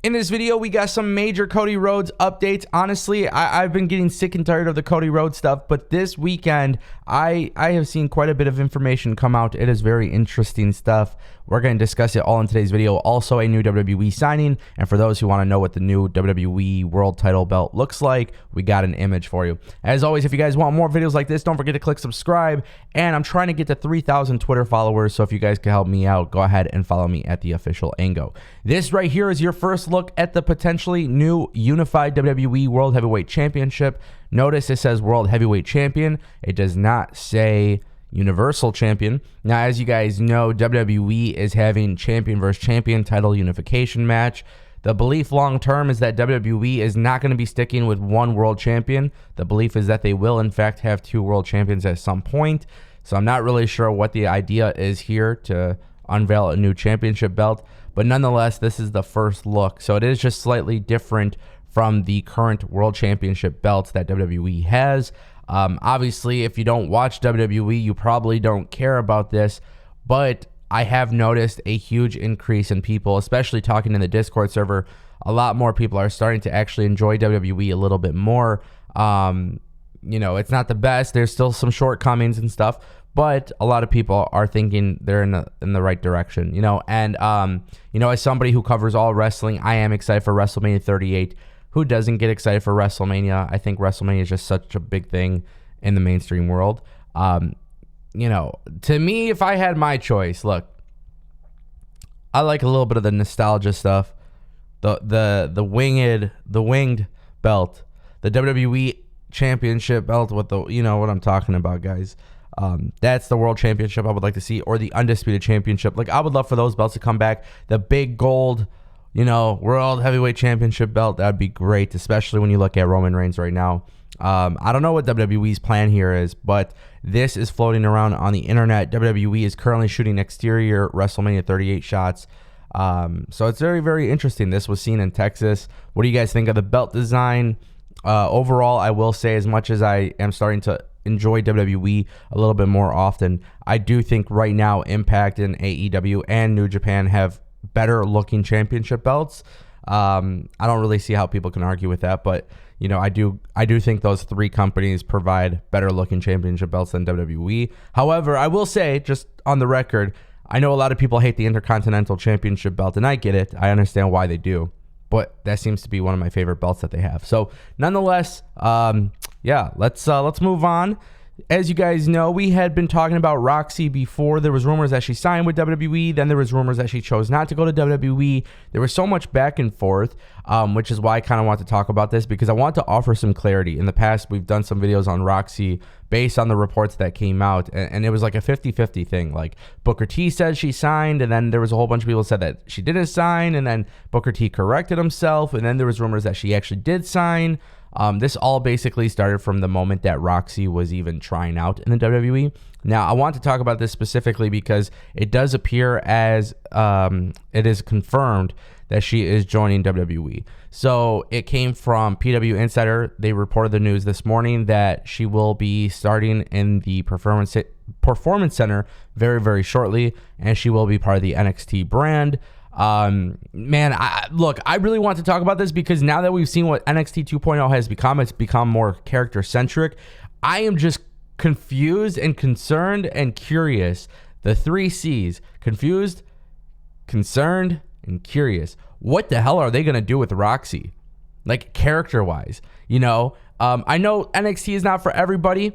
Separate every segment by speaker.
Speaker 1: In this video, we got some major Cody Rhodes updates. Honestly, I've been getting sick and tired of the Cody Rhodes stuff, but this weekend, I have seen quite a bit of information come out. It is very interesting stuff. We're going to discuss it all in today's video. Also, a new WWE signing, and for those who want to know what the new WWE World Title belt looks like, we got an image for you. As always, if you guys want more videos like this, don't forget to click subscribe, and I'm trying to get to 3,000 Twitter followers, so if you guys can help me out, go ahead and follow me at the official Ango. This right here is your first look at the potentially new unified WWE World Heavyweight Championship. Notice it says World Heavyweight Champion. It does not say Universal Champion. Now, as you guys know, WWE is having champion versus champion title unification match. The belief long term is that WWE is not going to be sticking with one world champion. The belief is that they will, in fact, have two world champions at some point. So I'm not really sure what the idea is here to unveil a new championship belt. But nonetheless, this is the first look. So it is just slightly different from the current world championship belts that WWE has. Obviously, if you don't watch WWE, you probably don't care about this, but I have noticed a huge increase in people, especially talking in the Discord server. A lot more people are starting to actually enjoy WWE a little bit more. You know, it's not the best. There's still some shortcomings and stuff, but a lot of people are thinking they're in the right direction, you know. And, you know, as somebody who covers all wrestling, I am excited for WrestleMania 38. Who doesn't get excited for WrestleMania? I think WrestleMania is just such a big thing in the mainstream world. You know, to me, if I had my choice, look, I like a little bit of the nostalgia stuff. The winged belt, the WWE Championship belt with the, you know what I'm talking about, guys. That's the World Championship I would like to see, or the Undisputed Championship. Like, I would love for those belts to come back. The big gold, you know, World Heavyweight Championship belt, that'd be great, especially when you look at Roman Reigns right now. I don't know what WWE's plan here is, but this is floating around on the internet. WWE is currently shooting exterior WrestleMania 38 shots. So it's very, very interesting. This was seen in Texas. What do you guys think of the belt design? Overall, I will say, as much as I am starting to enjoy WWE a little bit more often, I do think right now Impact and AEW and New Japan have better looking championship belts. I don't really see how people can argue with that, but you know, I do think those three companies provide better looking championship belts than WWE. However, I will say, just on the record, I know a lot of people hate the Intercontinental Championship belt, and I get it. I understand why they do, but that seems to be one of my favorite belts that they have. So nonetheless, yeah, let's move on. As you guys know, we had been talking about Roxy before. There was rumors that she signed with WWE. Then there was rumors that she chose not to go to WWE. There was so much back and forth, which is why I kind of want to talk about this, because I want to offer some clarity. In the past, we've done some videos on Roxy based on the reports that came out, and it was like a 50-50 thing. Like, Booker T said she signed, and then there was a whole bunch of people said that she didn't sign, and then Booker T corrected himself, and then there was rumors that she actually did sign. This all basically started from the moment that Roxy was even trying out in the WWE. Now, I want to talk about this specifically because it does appear as it is confirmed that she is joining WWE. So it came from PW Insider. They reported the news this morning that she will be starting in the Performance Center very, very shortly, and she will be part of the NXT brand. Man, I really want to talk about this because now that we've seen what NXT 2.0 has become, it's become more character centric. I am just confused and concerned and curious. The three C's: confused, concerned, and curious. What the hell are they going to do with Roxy? Like, character wise, you know, I know NXT is not for everybody.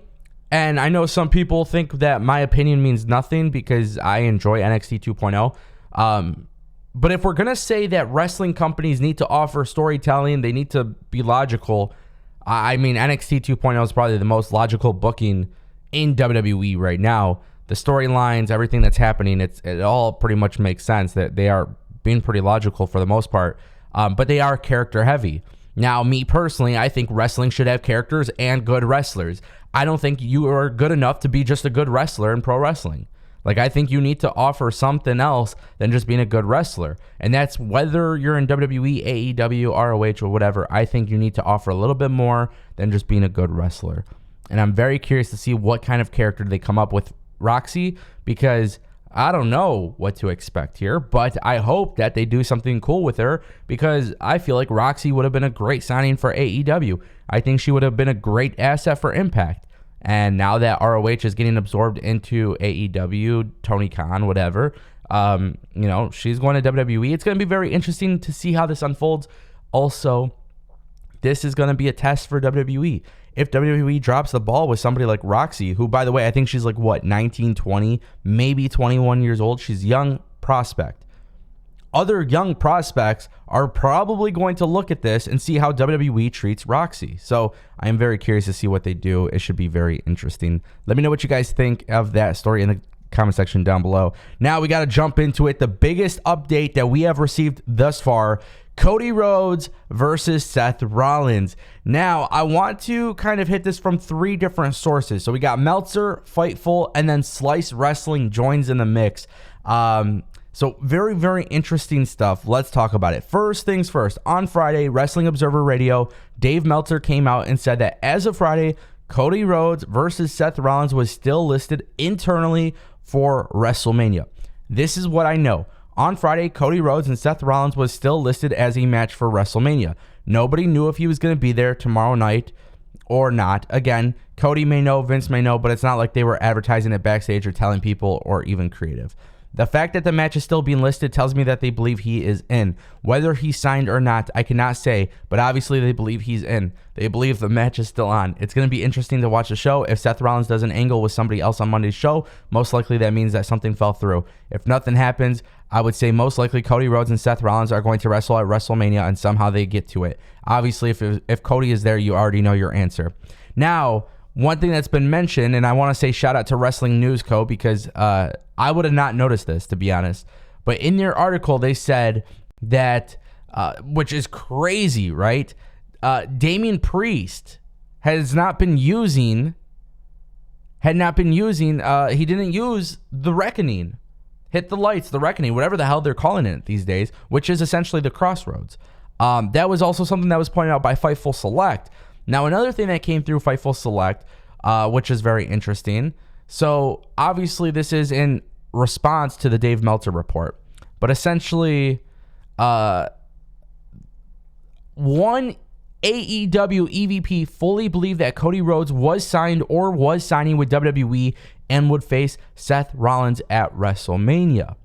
Speaker 1: And I know some people think that my opinion means nothing because I enjoy NXT 2.0. But if we're going to say that wrestling companies need to offer storytelling, they need to be logical. I mean, NXT 2.0 is probably the most logical booking in WWE right now. The storylines, everything that's happening, it all pretty much makes sense that they are being pretty logical for the most part. But they are character heavy. Now, me personally, I think wrestling should have characters and good wrestlers. I don't think you are good enough to be just a good wrestler in pro wrestling. Like, I think you need to offer something else than just being a good wrestler. And that's whether you're in WWE, AEW, ROH, or whatever. I think you need to offer a little bit more than just being a good wrestler. And I'm very curious to see what kind of character they come up with Roxy, because I don't know what to expect here, but I hope that they do something cool with her because I feel like Roxy would have been a great signing for AEW. I think she would have been a great asset for Impact. And now that ROH is getting absorbed into AEW, Tony Khan, whatever, she's going to WWE. It's going to be very interesting to see how this unfolds. Also, this is going to be a test for WWE. If WWE drops the ball with somebody like Roxy, who, by the way, I think she's like, 19, 20, maybe 21 years old. She's a young prospect. Other young prospects are probably going to look at this and see how WWE treats Roxy. So I am very curious to see what they do. It should be very interesting. Let me know what you guys think of that story in the comment section down below. Now we got to jump into it. The biggest update that we have received thus far: Cody Rhodes versus Seth Rollins. Now, I want to kind of hit this from 3 different sources. So we got Meltzer, Fightful, and then Slice Wrestling joins in the mix. So very, very interesting stuff. Let's talk about it. First things first, on Friday, Wrestling Observer Radio, Dave Meltzer came out and said that as of Friday, Cody Rhodes versus Seth Rollins was still listed internally for WrestleMania. This is what I know. On Friday, Cody Rhodes and Seth Rollins was still listed as a match for WrestleMania. Nobody knew if he was going to be there tomorrow night or not. Again, Cody may know, Vince may know, but it's not like they were advertising it backstage or telling people or even creative. The fact that the match is still being listed tells me that they believe he is in. Whether he's signed or not, I cannot say, but obviously they believe he's in. They believe the match is still on. It's going to be interesting to watch the show. If Seth Rollins does an angle with somebody else on Monday's show, most likely that means that something fell through. If nothing happens, I would say most likely Cody Rhodes and Seth Rollins are going to wrestle at WrestleMania and somehow they get to it. Obviously, if Cody is there, you already know your answer. Now, one thing that's been mentioned, and I want to say shout out to Wrestling News Co. because I would have not noticed this, to be honest. But in their article, they said that, which is crazy, right? Damian Priest he didn't use the Reckoning. Hit the Lights, the Reckoning, whatever the hell they're calling it these days, which is essentially the Crossroads. That was also something that was pointed out by Fightful Select. Now, another thing that came through Fightful Select, which is very interesting. So, obviously, this is in response to the Dave Meltzer report. But essentially, one AEW EVP fully believed that Cody Rhodes was signed or was signing with WWE and would face Seth Rollins at WrestleMania.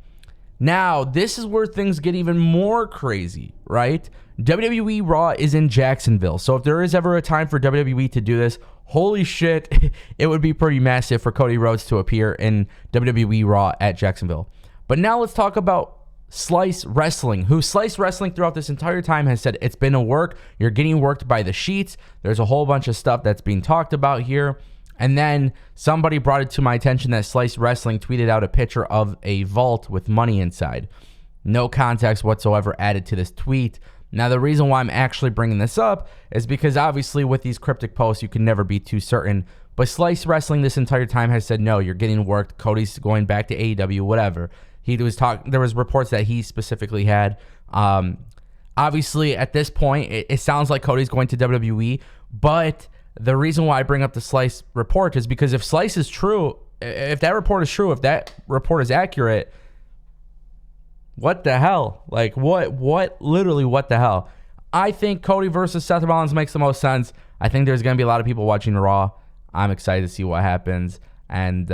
Speaker 1: Now, this is where things get even more crazy, right? WWE Raw is in Jacksonville. So if there is ever a time for WWE to do this, holy shit, it would be pretty massive for Cody Rhodes to appear in WWE Raw at Jacksonville. But now let's talk about Slice Wrestling, who Slice Wrestling throughout this entire time has said it's been a work. You're getting worked by the sheets. There's a whole bunch of stuff that's being talked about here. And then somebody brought it to my attention that Slice Wrestling tweeted out a picture of a vault with money inside. No context whatsoever added to this tweet. Now, the reason why I'm actually bringing this up is because obviously with these cryptic posts, you can never be too certain. But Slice Wrestling this entire time has said, no, you're getting worked. Cody's going back to AEW, whatever. There was reports that he specifically had. Obviously, at this point, it sounds like Cody's going to WWE. But the reason why I bring up the Slice report is because if Slice is true, if that report is true, if that report is accurate, what the hell? Like, literally, what the hell? I think Cody versus Seth Rollins makes the most sense. I think there's going to be a lot of people watching Raw. I'm excited to see what happens. And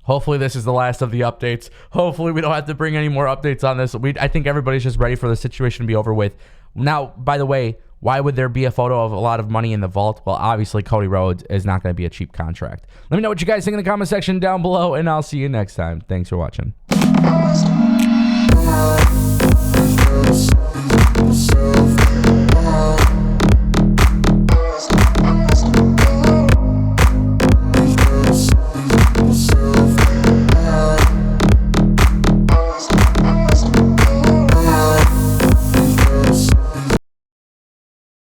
Speaker 1: hopefully this is the last of the updates. Hopefully we don't have to bring any more updates on this. I think everybody's just ready for the situation to be over with. Now, by the way, why would there be a photo of a lot of money in the vault? Well, obviously, Cody Rhodes is not going to be a cheap contract. Let me know what you guys think in the comment section down below, and I'll see you next time. Thanks for watching.